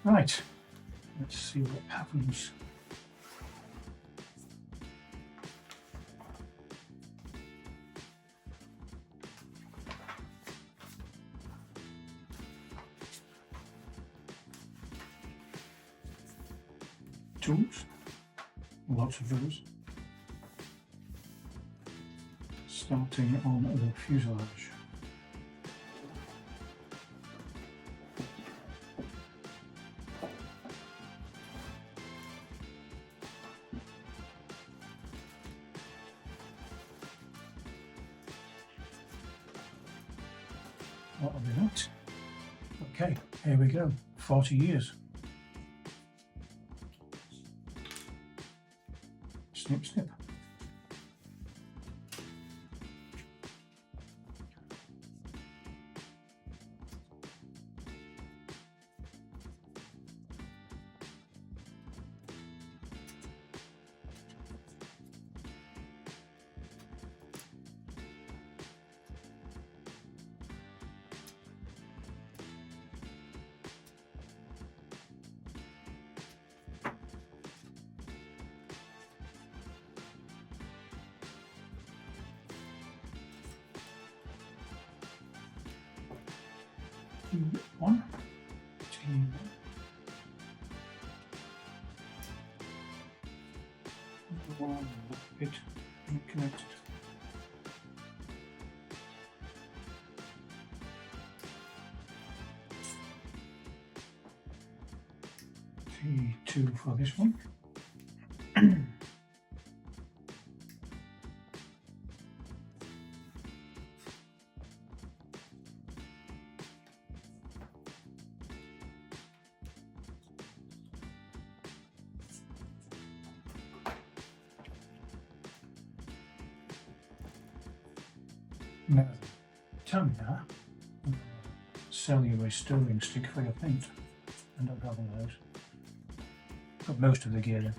Right, let's see what happens. Tools, lots of those. Starting on the fuselage. That'll be that. Okay, here we go. 40 years. Snip, snip. T1, T1, one bit connected. T2 for this one. Now, Tamiya sell you a sterling stick for your paint. End up having those. Got most of the gear in.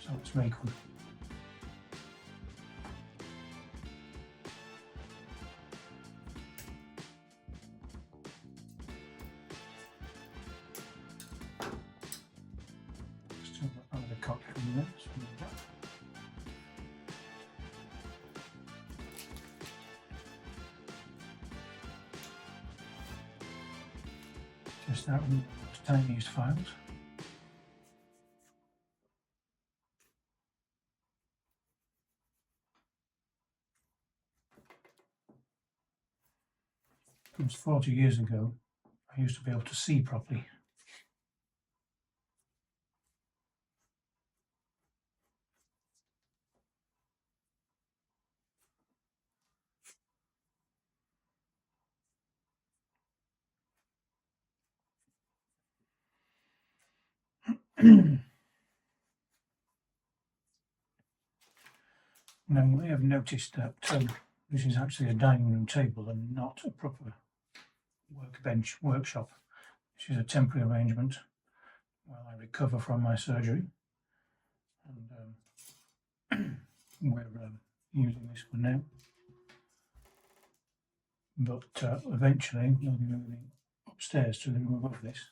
So let's make one. Still got another copy from there. So just out one of the tiniest files. It was 40 years ago. I used to be able to see properly. Now you may have noticed that this is actually a dining room table and not a proper workbench workshop. This is a temporary arrangement while I recover from my surgery, and we're using this for now. But eventually we'll be moving upstairs to the room above this,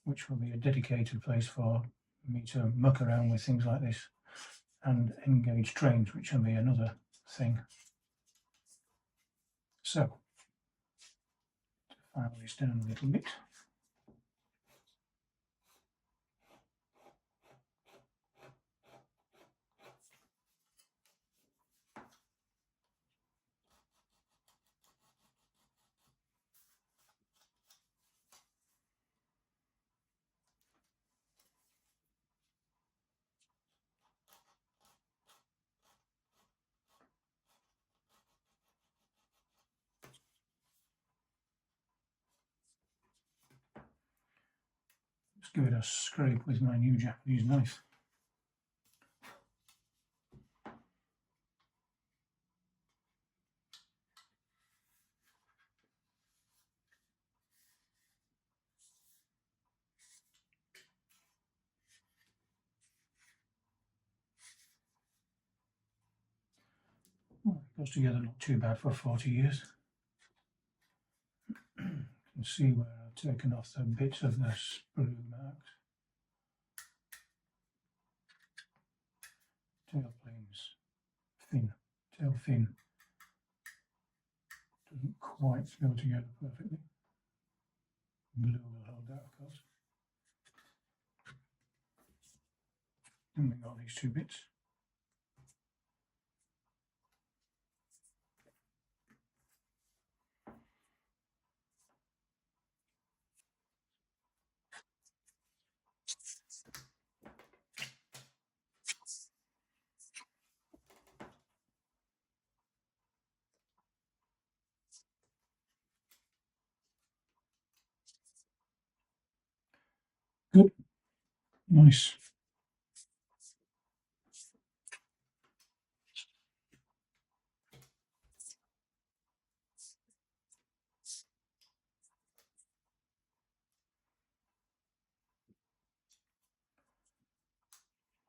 which will be a dedicated place for me to muck around with things like this and engage trains, which will be another thing. So, to file this down a little bit. Just give it a scrape with my new Japanese knife. Well, it goes together not too bad for 40 years. You can see where I've I've taken off the bits of the sprue marks. Tail planes, tail fin doesn't quite go together perfectly. Blue will hold that, of course. And we've got these two bits. Good, nice.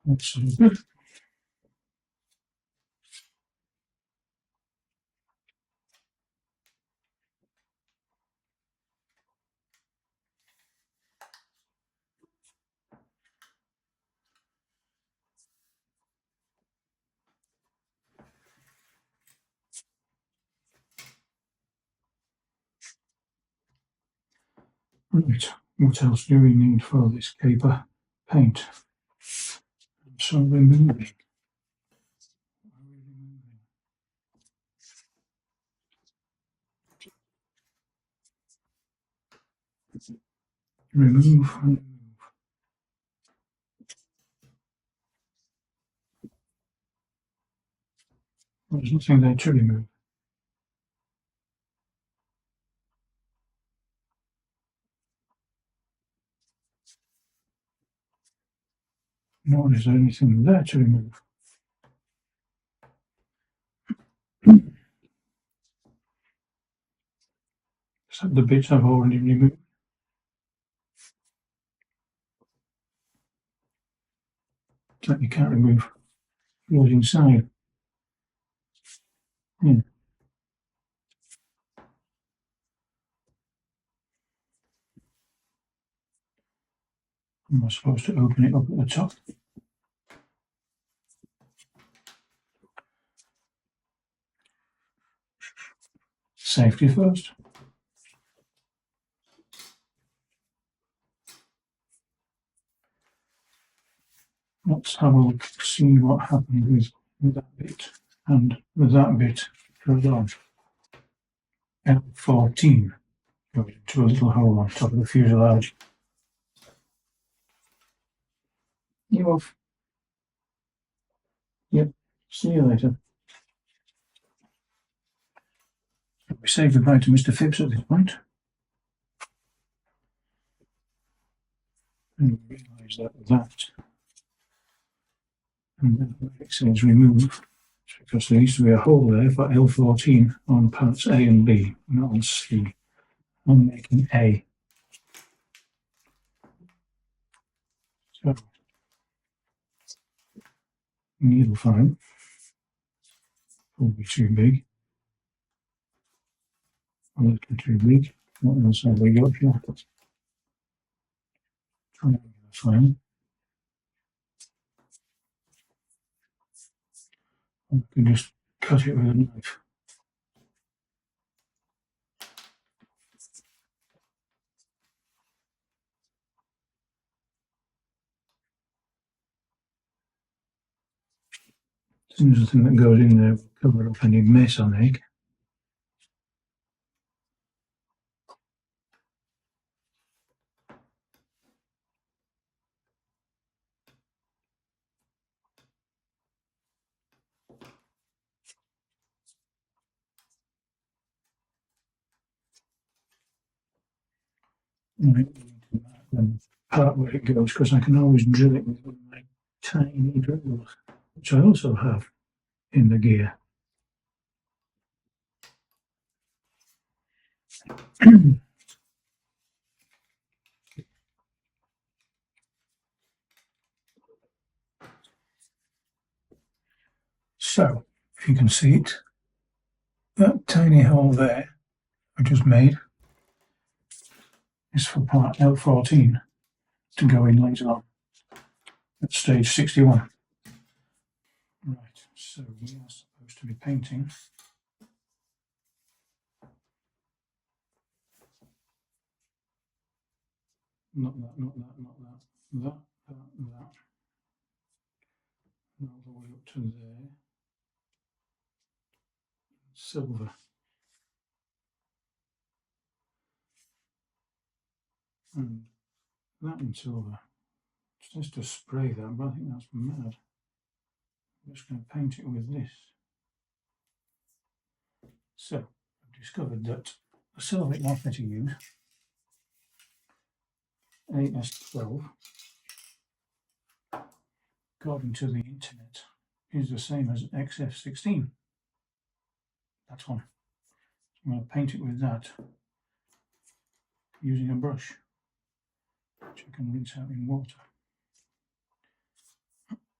That's good. Right, what else do we need for this caper? Paint. So removing. Remove and remove. There's nothing there to remove. Nor is there anything there to remove. Except the bits I've already removed. That you can't remove what's inside. Yeah. Am I supposed to open it up at the top? Safety first. Let's have a look, see what happened with that bit and with that bit goes on. L14 goes into a little hole on top of the fuselage. You off? Yep. See you later. We say goodbye to Mr. Phipps at this point. And realise that and then where it says remove, because there needs to be a hole there for L14 on parts A and B, not on C. I'm making A. So, needle fine, probably too big, a little too big. What else have we got here? Triangular fine. I can just cut it with a knife. Seems the thing that goes in there will cover up any mess I make. Right, and part where it goes, because I can always drill it with one of my tiny drills, which I also have in the gear. So, if you can see it, that tiny hole there I just made is for part L14 to go in later on at stage 61. Right, so we are supposed to be painting not that, not that, not that, that, all the way up to there. Silver. And that in silver. It's just to spray that, but I think that's mad. I'm just going to paint it with this. So, I've discovered that the silver it wants me to use, AS12, according to the internet, is the same as XF16. That's one. I'm going to paint it with that using a brush, which I can rinse out in water.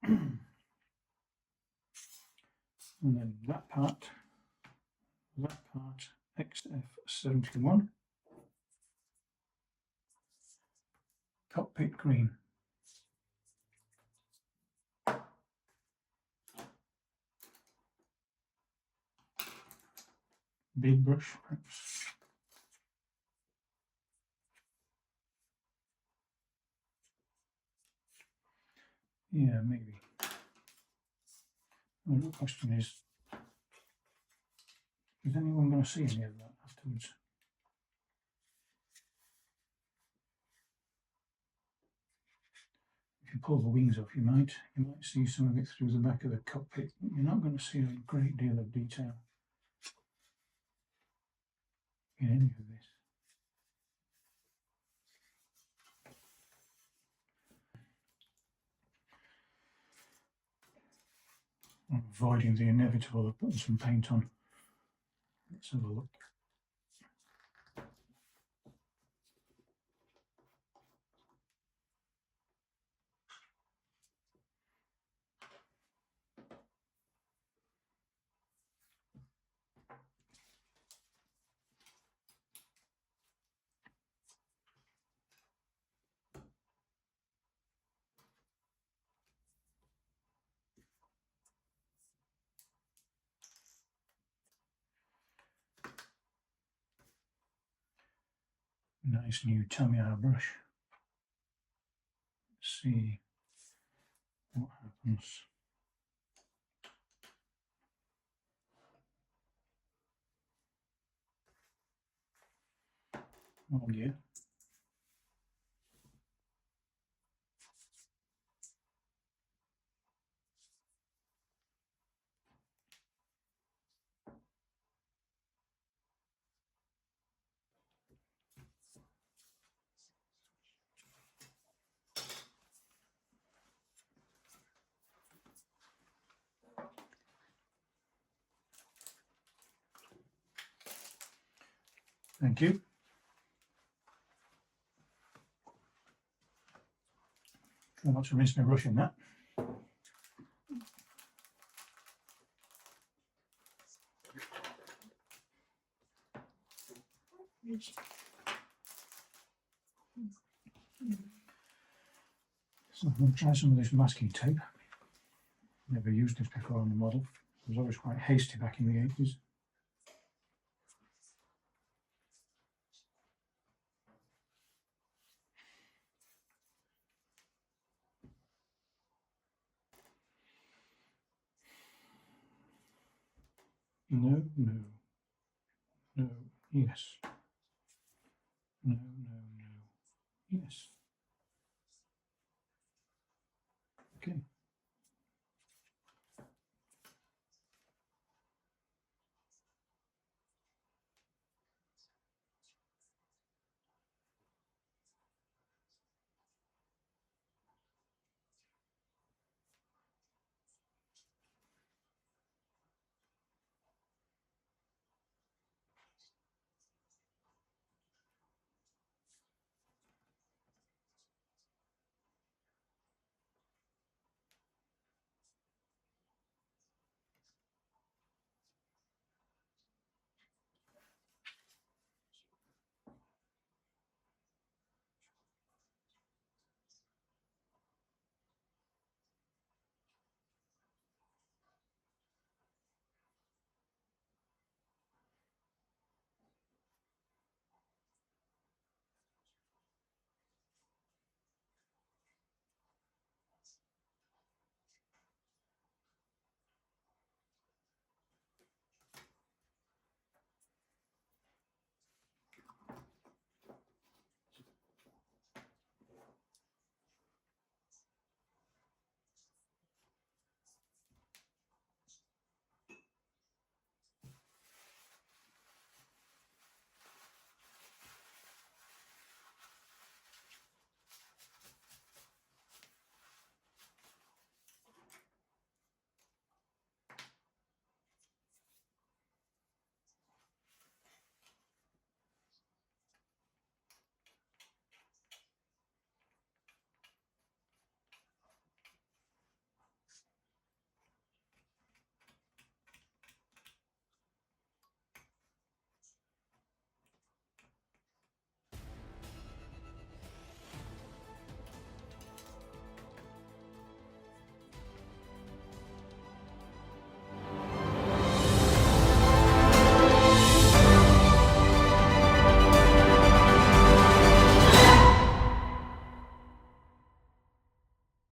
And then that part, XF71, cockpit green. Big brush, perhaps. Yeah, maybe. The real question is anyone going to see any of that afterwards? If you pull the wings off, you might see some of it through the back of the cockpit. You're not going to see a great deal of detail in any of this. I'm avoiding the inevitable of putting some paint on. Let's have a look. Nice new Tamiya brush. Let's see what happens. Oh yeah. Thank you. Try not to rinse my brush in that. So I'm going to try some of this masking tape. Never used this before on the model. I was always quite hasty back in the 80s. No, no, no, yes. No, no, no, yes.